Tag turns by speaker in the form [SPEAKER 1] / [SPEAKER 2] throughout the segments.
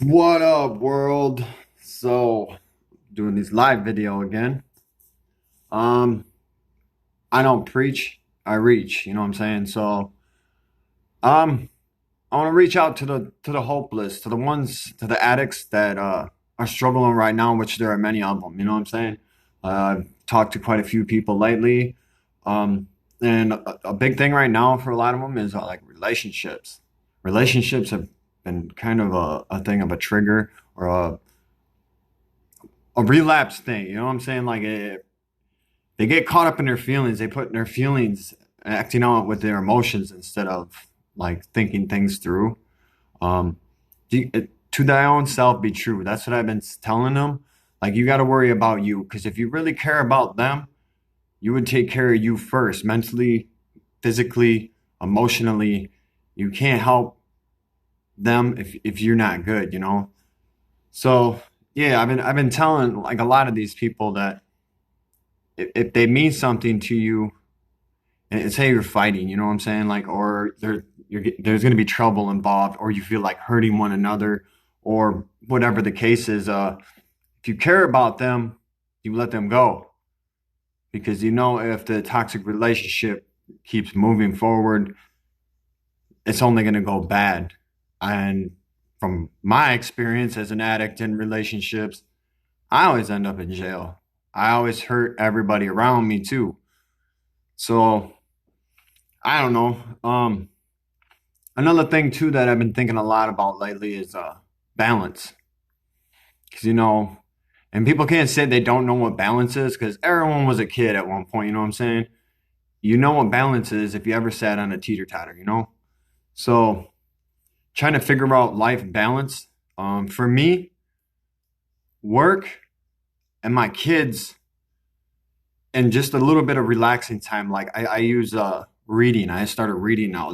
[SPEAKER 1] What up, world? So, doing this live video again. Um, I don't preach, I reach, you know what I'm saying? So, um, I want to reach out to the hopeless, to the ones, to the addicts that are struggling right now, which there are many of them, you know what I'm saying? I've talked to quite a few people lately. Um, and a big thing right now for a lot of them is like relationships. Relationships have been kind of a thing of a trigger or a relapse thing. You know what I'm saying? They get caught up in their feelings. They put their feelings acting out with their emotions instead of like thinking things through. Um, to thy own self be true. That's what I've been telling them. Like you got to worry about you because if you really care about them, you would take care of you first, mentally, physically, emotionally. You can't help them if you're not good, you know. So yeah, I've been telling like a lot of these people that if they mean something to you, and say you're fighting, you know what I'm saying, like, or there's going to be trouble involved, or you feel like hurting one another, or whatever the case is. If you care about them, you let them go because you know if the toxic relationship keeps moving forward, it's only going to go bad. And from my experience as an addict in relationships, I always end up in jail. I always hurt everybody around me too. So I don't know. Another thing too that I've been thinking a lot about lately is balance. Because and people can't say they don't know what balance is because everyone was a kid at one point. You know what I'm saying? You know what balance is if you ever sat on a teeter totter. So trying to figure out life balance. For me, work and my kids and just a little bit of relaxing time. Like I use reading. I started reading now.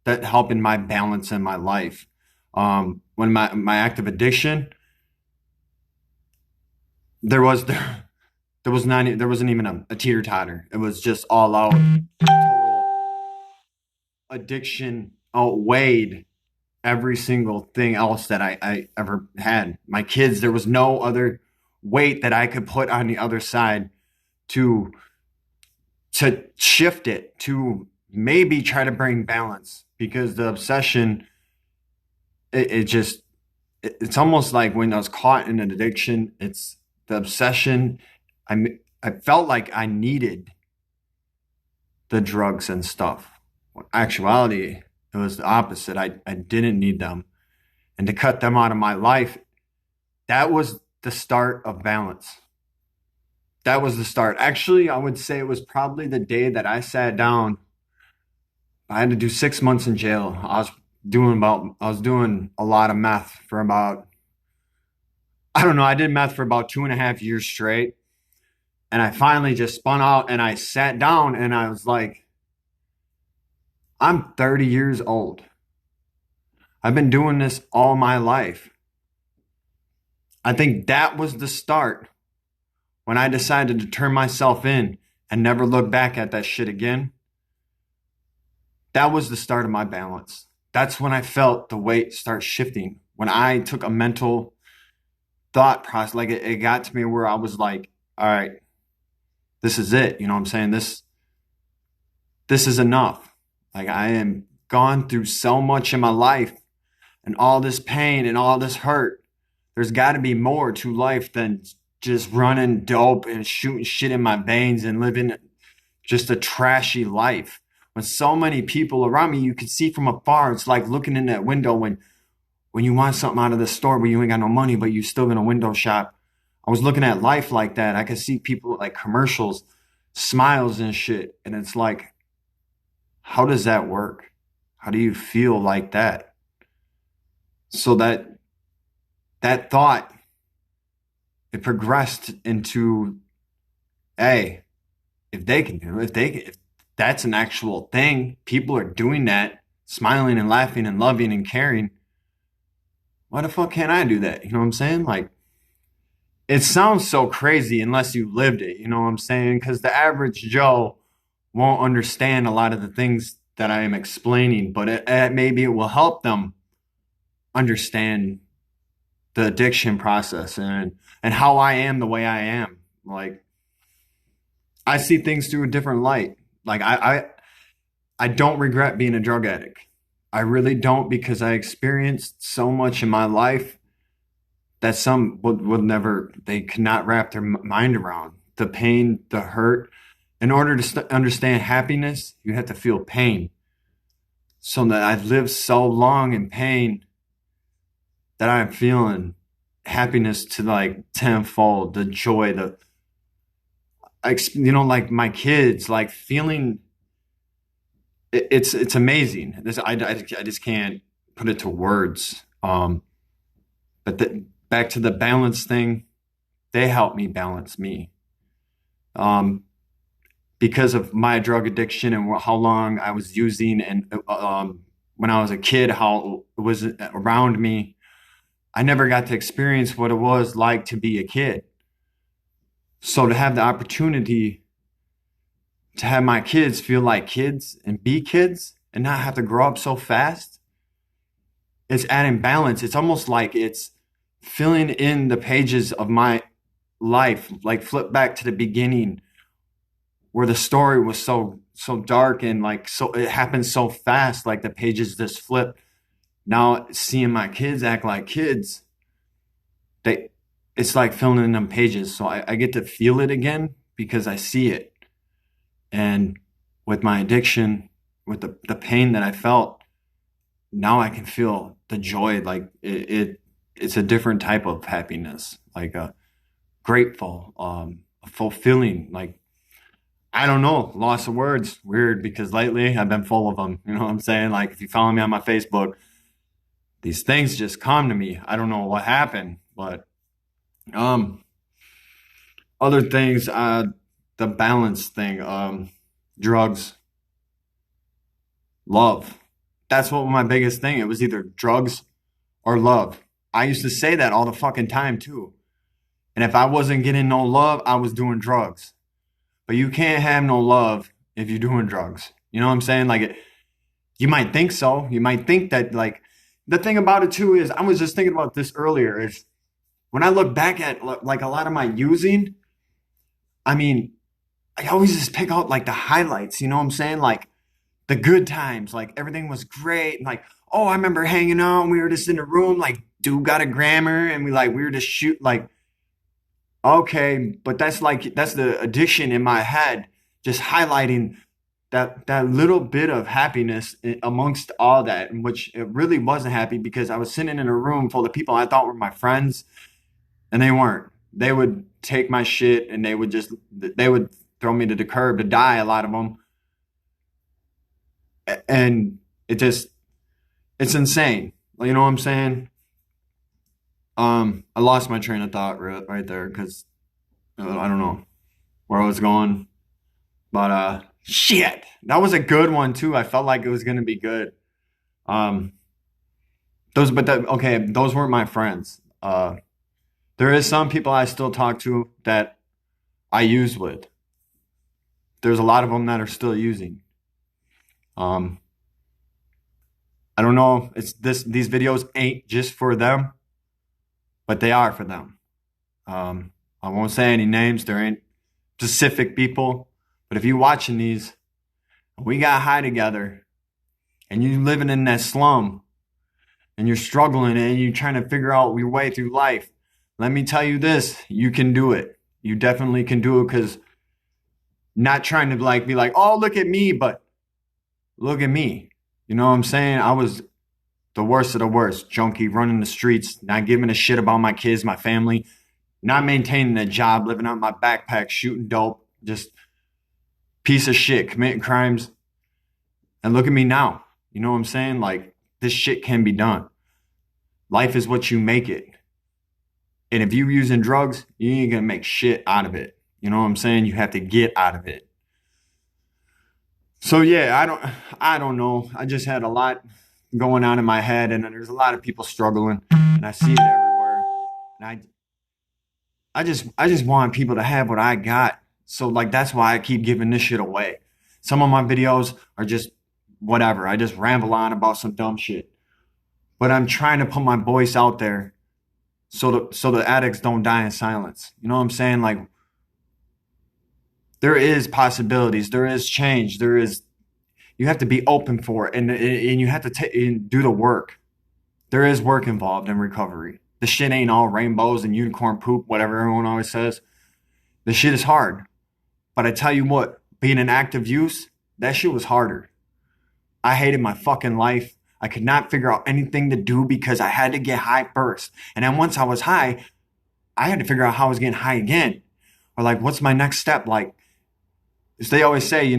[SPEAKER 1] That helping my balance in my life. When my active addiction, there was there was not there wasn't even a teeter totter. It was just all out total addiction outweighed every single thing else that I ever had. My kids, there was no other weight that I could put on the other side to shift it to maybe try to bring balance because the obsession it just it's almost like when I was caught in an addiction it's the obsession I felt like I needed the drugs and stuff. When actuality it was the opposite. I didn't need them, and to cut them out of my life, that was the start of balance. That was the start. Actually, I would say it was probably the day that I sat down. I had to do 6 months in jail. I was doing a lot of meth for about, I don't know, I did meth for about 2.5 years straight. And I finally just spun out and I sat down and I was like, I'm 30 years old. I've been doing this all my life. I think that was the start when I decided to turn myself in and never look back at that shit again. That was the start of my balance. That's when I felt the weight start shifting. When I took a mental thought process, like it got to me where I was like, all right, this is it. You know what I'm saying? This is enough. Like I am gone through so much in my life and all this pain and all this hurt. There's got to be more to life than just running dope and shooting shit in my veins and living just a trashy life. When so many people around me, you can see from afar. It's like looking in that window when you want something out of the store, but you ain't got no money, but you still in a window shop. I was looking at life like that. I could see people like commercials, smiles and shit. And it's like, how does that work? How do you feel like that? So that thought, it progressed into, hey, if they can do it, if that's an actual thing, people are doing that, smiling and laughing and loving and caring. Why the fuck can't I do that? You know what I'm saying? Like, it sounds so crazy unless you lived it. You know what I'm saying? Because the average Joe won't understand a lot of the things that I am explaining, but maybe it will help them understand the addiction process and how I am the way I am. Like I see things through a different light. Like I don't regret being a drug addict. I really don't because I experienced so much in my life that some would never, they could not wrap their mind around. The pain, the hurt. In order to understand happiness, you have to feel pain. So that I've lived so long in pain that I'm feeling happiness to like tenfold, the joy, like my kids, like feeling it's amazing. I just can't put it to words. But back to the balance thing, they help me balance me. Because of my drug addiction and how long I was using, and when I was a kid, how it was around me, I never got to experience what it was like to be a kid. So to have the opportunity to have my kids feel like kids and be kids and not have to grow up so fast, it's adding balance. It's almost like it's filling in the pages of my life, like flip back to the beginning where the story was so dark and like so it happened so fast, like the pages just flip. Now seeing my kids act like kids, it's like filling in them pages. So I get to feel it again because I see it. And with my addiction, with the pain that I felt, now I can feel the joy. Like it's a different type of happiness, like a grateful, a fulfilling, like, I don't know, loss of words. Weird because lately I've been full of them. You know what I'm saying? Like if you follow me on my Facebook, these things just come to me. I don't know what happened, but other things, the balance thing, drugs, love. That's what my biggest thing. It was either drugs or love. I used to say that all the fucking time too. And if I wasn't getting no love, I was doing drugs. But you can't have no love if you're doing drugs. You know what I'm saying? Like, you might think so. You might think that, like, the thing about it too is, I was just thinking about this earlier, is when I look back at, like, a lot of my using, I mean, I always just pick out, like, the highlights. You know what I'm saying? Like, the good times. Like, everything was great. And, like, oh, I remember hanging out and we were just in a room, like, dude got a grammar and we were just shoot, like, okay, but that's the addiction in my head, just highlighting that little bit of happiness amongst all that, in which it really wasn't happy because I was sitting in a room full of people I thought were my friends, and they weren't. They would take my shit and they would throw me to the curb to die. A lot of them, and it's insane. You know what I'm saying? I lost my train of thought right there because I don't know where I was going, but shit, that was a good one too. I felt like it was gonna be good. Um, those weren't my friends. There is some people I still talk to that I use with. There's a lot of them that are still using. I don't know. These videos ain't just for them, but they are for them. I won't say any names. There ain't specific people, but if you're watching these, we got high together, and you living in that slum, and you're struggling, and you're trying to figure out your way through life. Let me tell you this: you can do it. You definitely can do it. Because not trying to be like, oh, look at me, but look at me. You know what I'm saying? I was the worst of the worst, junkie, running the streets, not giving a shit about my kids, my family, not maintaining a job, living out my backpack, shooting dope, just piece of shit, committing crimes. And look at me now. You know what I'm saying? Like, this shit can be done. Life is what you make it. And if you're using drugs, you ain't gonna make shit out of it. You know what I'm saying? You have to get out of it. So yeah, I don't know. I just had a lot going on in my head, and there's a lot of people struggling, and I see it everywhere. And I just want people to have what I got. So like that's why I keep giving this shit away. Some of my videos are just whatever. I just ramble on about some dumb shit. But I'm trying to put my voice out there so the addicts don't die in silence. You know what I'm saying? Like there is possibilities, there is change, there is you have to be open for it and you have to do the work. There is work involved in recovery. The shit ain't all rainbows and unicorn poop, whatever everyone always says. The shit is hard. But I tell you what, being an active use, that shit was harder. I hated my fucking life. I could not figure out anything to do because I had to get high first. And then once I was high, I had to figure out how I was getting high again. Or like, what's my next step? Like, as they always say,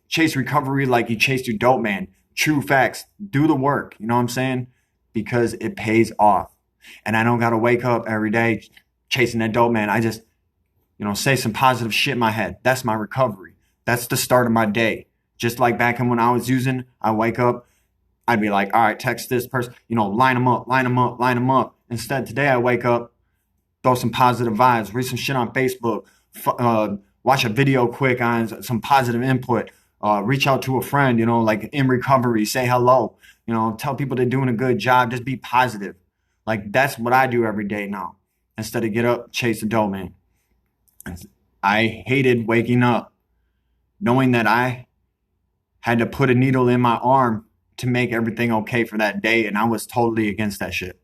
[SPEAKER 1] chase recovery like you chased your dope man. True facts. Do the work. You know what I'm saying? Because it pays off. And I don't got to wake up every day chasing that dope man. I just, say some positive shit in my head. That's my recovery. That's the start of my day. Just like back when I was using, I wake up, I'd be like, all right, text this person, line them up, line them up, line them up. Instead, today I wake up, throw some positive vibes, read some shit on Facebook, watch a video quick on some positive input, reach out to a friend, like in recovery, say hello, tell people they're doing a good job, just be positive. Like that's what I do every day now. Instead of get up, chase the dough, man. I hated waking up knowing that I had to put a needle in my arm to make everything okay for that day. And I was totally against that shit.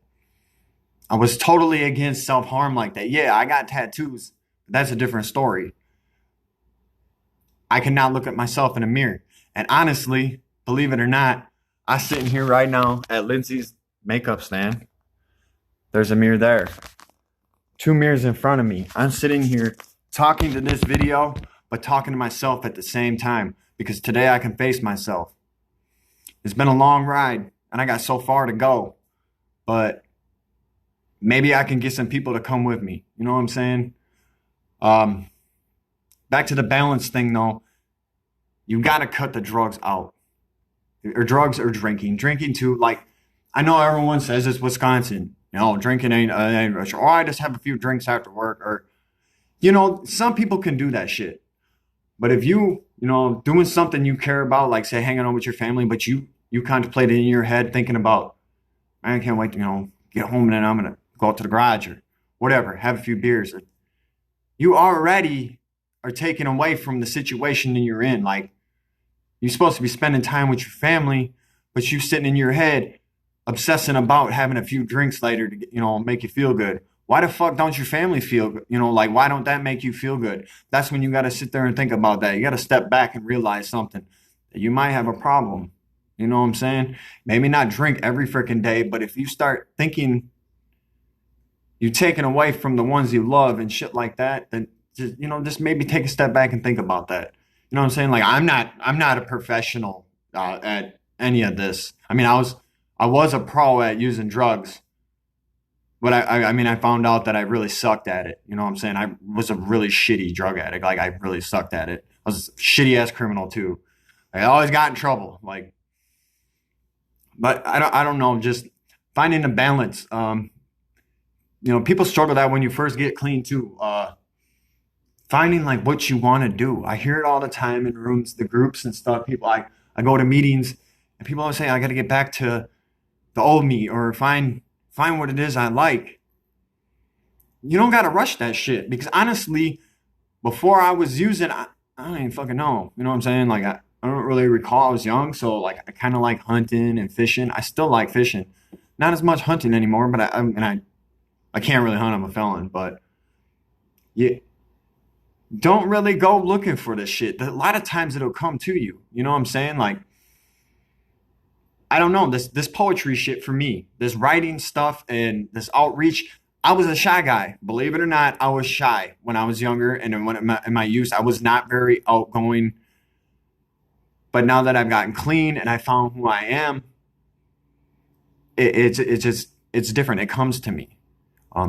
[SPEAKER 1] I was totally against self-harm like that. Yeah, I got tattoos. But that's a different story. I can now look at myself in a mirror. And honestly, believe it or not, I'm sitting here right now at Lindsay's makeup stand. There's a mirror there. 2 mirrors in front of me. I'm sitting here talking to this video, but talking to myself at the same time because today I can face myself. It's been a long ride and I got so far to go, but maybe I can get some people to come with me. You know what I'm saying? Back to the balance thing though. You got to cut the drugs out. Or drugs or drinking. Drinking too. Like, I know everyone says it's Wisconsin. Drinking ain't or I just have a few drinks after work. Or, some people can do that shit. But if you, doing something you care about, like say hanging out with your family, but you contemplate it in your head thinking about, I can't wait to, get home and then I'm going to go out to the garage or whatever, have a few beers. You already are taken away from the situation that you're in. Like, you're supposed to be spending time with your family, but you sitting in your head obsessing about having a few drinks later to, make you feel good. Why the fuck don't your family feel good? Like, why don't that make you feel good? That's when you got to sit there and think about that. You got to step back and realize something, that you might have a problem. You know what I'm saying? Maybe not drink every freaking day, but if you start thinking you're taken away from the ones you love and shit like that, then just maybe take a step back and think about that. You know what I'm saying? Like, I'm not a professional at any of this. I mean, I was a pro at using drugs, but I found out that I really sucked at it. You know what I'm saying? I was a really shitty drug addict. Like, I really sucked at it. I was a shitty ass criminal too. I always got in trouble. Like, but I don't know. Just finding a balance. People struggle with that when you first get clean too. Finding like what you want to do. I hear it all the time in rooms, the groups and stuff. I go to meetings and people always say, I got to get back to the old me or find what it is I like. You don't got to rush that shit because honestly, before I was using, I don't even fucking know. You know what I'm saying? Like, I don't really recall. I was young. So like, I kind of like hunting and fishing. I still like fishing, not as much hunting anymore, but I can't really hunt. I'm a felon, but yeah. Don't really go looking for this shit. A lot of times it'll come to you. You know what I'm saying? Like, I don't know, this poetry shit for me, this writing stuff and this outreach. I was a shy guy. Believe it or not, I was shy when I was younger. And then in my youth, I was not very outgoing. But now that I've gotten clean and I found who I am, it's different. It comes to me.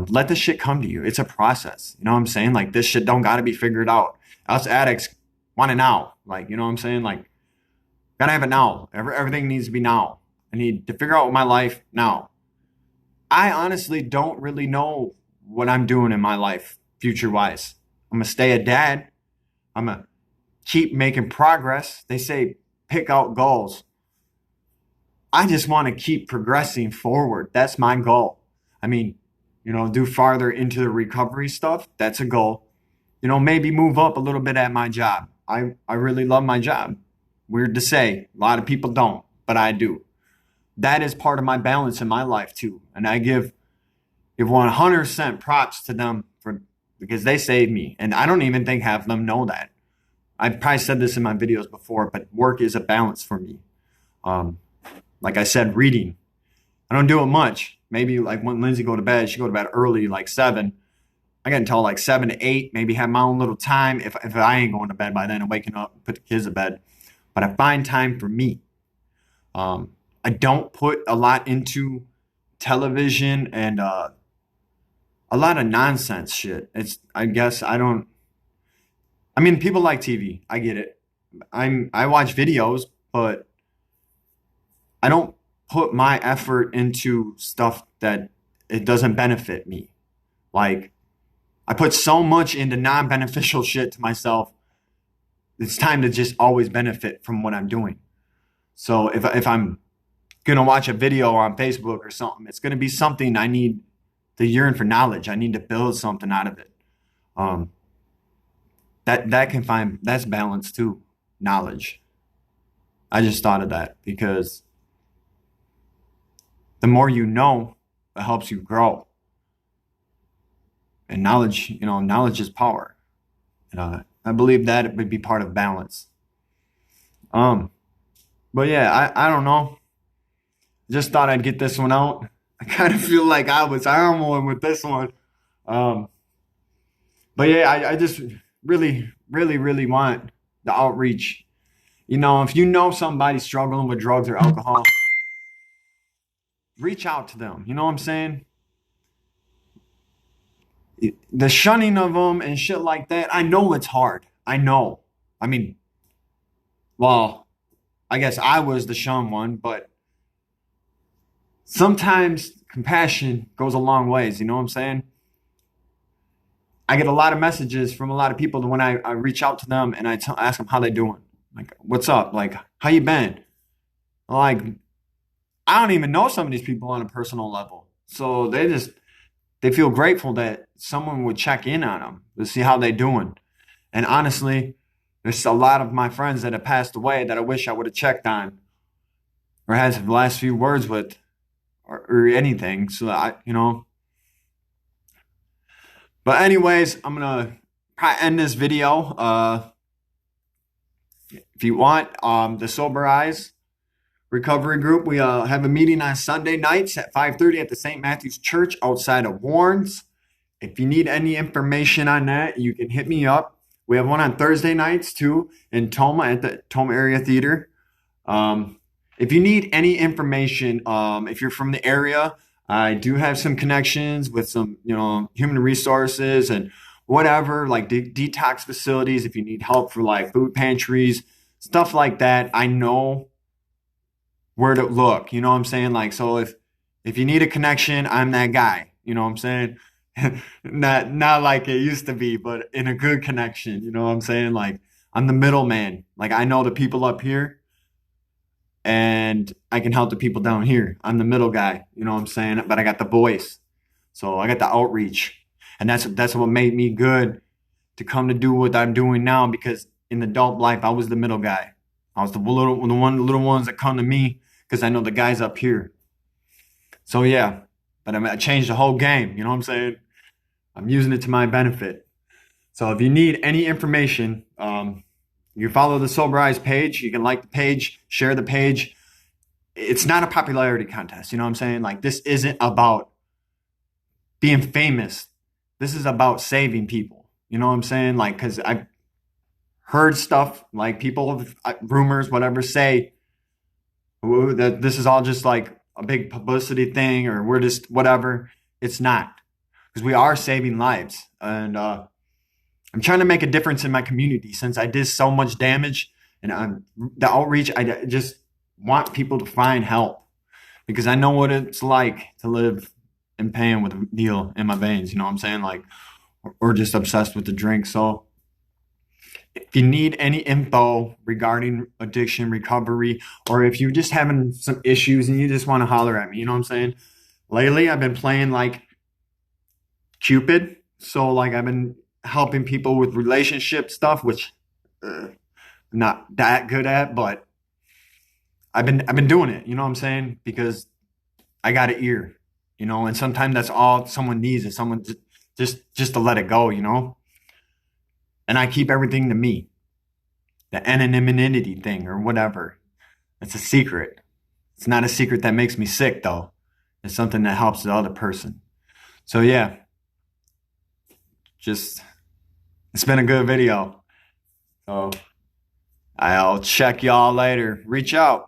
[SPEAKER 1] Let this shit come to you. It's a process. You know what I'm saying? Like, this shit don't got to be figured out. Us addicts want it now. Like, you know what I'm saying? Like, gotta have it now. Everything needs to be now. I need to figure out my life now. I honestly don't really know what I'm doing in my life future-wise. I'm going to stay a dad. I'm going to keep making progress. They say pick out goals. I just want to keep progressing forward. That's my goal. I mean, do farther into the recovery stuff. That's a goal. Maybe move up a little bit at my job. I really love my job. Weird to say. A lot of people don't, but I do. That is part of my balance in my life too. And I give 100% props to them because they saved me. And I don't even think half of them know that. I've probably said this in my videos before, but work is a balance for me. Like I said, reading. I don't do it much. Maybe like when Lindsay go to bed, she go to bed early, like 7. I got until like 7 to 8, maybe have my own little time if I ain't going to bed by then and waking up and put the kids to bed. But I find time for me. I don't put a lot into television and a lot of nonsense shit. I guess I don't. I mean, people like TV. I get it. I watch videos, but I don't put my effort into stuff that it doesn't benefit me. Like, I put so much into non-beneficial shit to myself. It's time to just always benefit from what I'm doing. So if I'm going to watch a video on Facebook or something, it's going to be something I need to yearn for knowledge. I need to build something out of it. That's balance too. Knowledge. I just thought of that because the more you know, it helps you grow. And knowledge is power. And I believe that it would be part of balance. But yeah, I don't know. Just thought I'd get this one out. I kind of feel like I was arming with this one. But yeah, I just really, really, really want the outreach. If you know somebody struggling with drugs or alcohol, reach out to them. You know what I'm saying? The shunning of them and shit like that, I know it's hard. I know. I mean, well, I guess I was the shun one, but sometimes compassion goes a long ways. You know what I'm saying? I get a lot of messages from a lot of people when I reach out to them and I ask them how they doing. Like, what's up? Like, how you been? Like, I don't even know some of these people on a personal level. So they feel grateful that someone would check in on them to see how they doing. And honestly, there's a lot of my friends that have passed away that I wish I would have checked on or had the last few words with or anything. So But anyways, I'm going to probably end this video. If you want, the Sober Eyes Recovery Group, we have a meeting on Sunday nights at 5:30 at the St. Matthew's Church outside of Warrens. If you need any information on that, you can hit me up. We have one on Thursday nights too in Tomah at the Tomah Area Theater. If you need any information, if you're from the area, I do have some connections with some, human resources and whatever, like detox facilities. If you need help for like food pantries, stuff like that, I know where to look. You know what I'm saying? Like, so if you need a connection, I'm that guy. You know what I'm saying? not like it used to be, but in a good connection. You know what I'm saying? Like, I'm the middleman. Like, I know the people up here and I can help the people down here. I'm the middle guy. You know what I'm saying? But I got the voice. So I got the outreach. And that's what made me good to come to do what I'm doing now, because in adult life, I was the middle guy. I was the little ones that come to me because I know the guys up here. So yeah, but I changed the whole game. You know what I'm saying? I'm using it to my benefit. So if you need any information, you follow the Sober Eyes page. You can like the page, share the page. It's not a popularity contest. You know what I'm saying? Like, this isn't about being famous. This is about saving people. You know what I'm saying? Like, because I've heard stuff like people, rumors, whatever, say that this is all just like a big publicity thing or we're just whatever. It's not, because we are saving lives. And I'm trying to make a difference in my community since I did so much damage. And the outreach, I just want people to find help, because I know what it's like to live in pain with a needle in my veins. You know what I'm saying? Like, or just obsessed with the drink. So if you need any info regarding addiction recovery, or if you're just having some issues and you just want to holler at me, you know what I'm saying? Lately, I've been playing like Cupid. So like I've been helping people with relationship stuff, which not that good at, but I've been doing it. You know what I'm saying? Because I got an ear, and sometimes that's all someone needs is someone just to let it go, And I keep everything to me. The anonymity thing or whatever. It's a secret. It's not a secret that makes me sick though. It's something that helps the other person. So yeah, just it's been a good video. So I'll check y'all later. Reach out.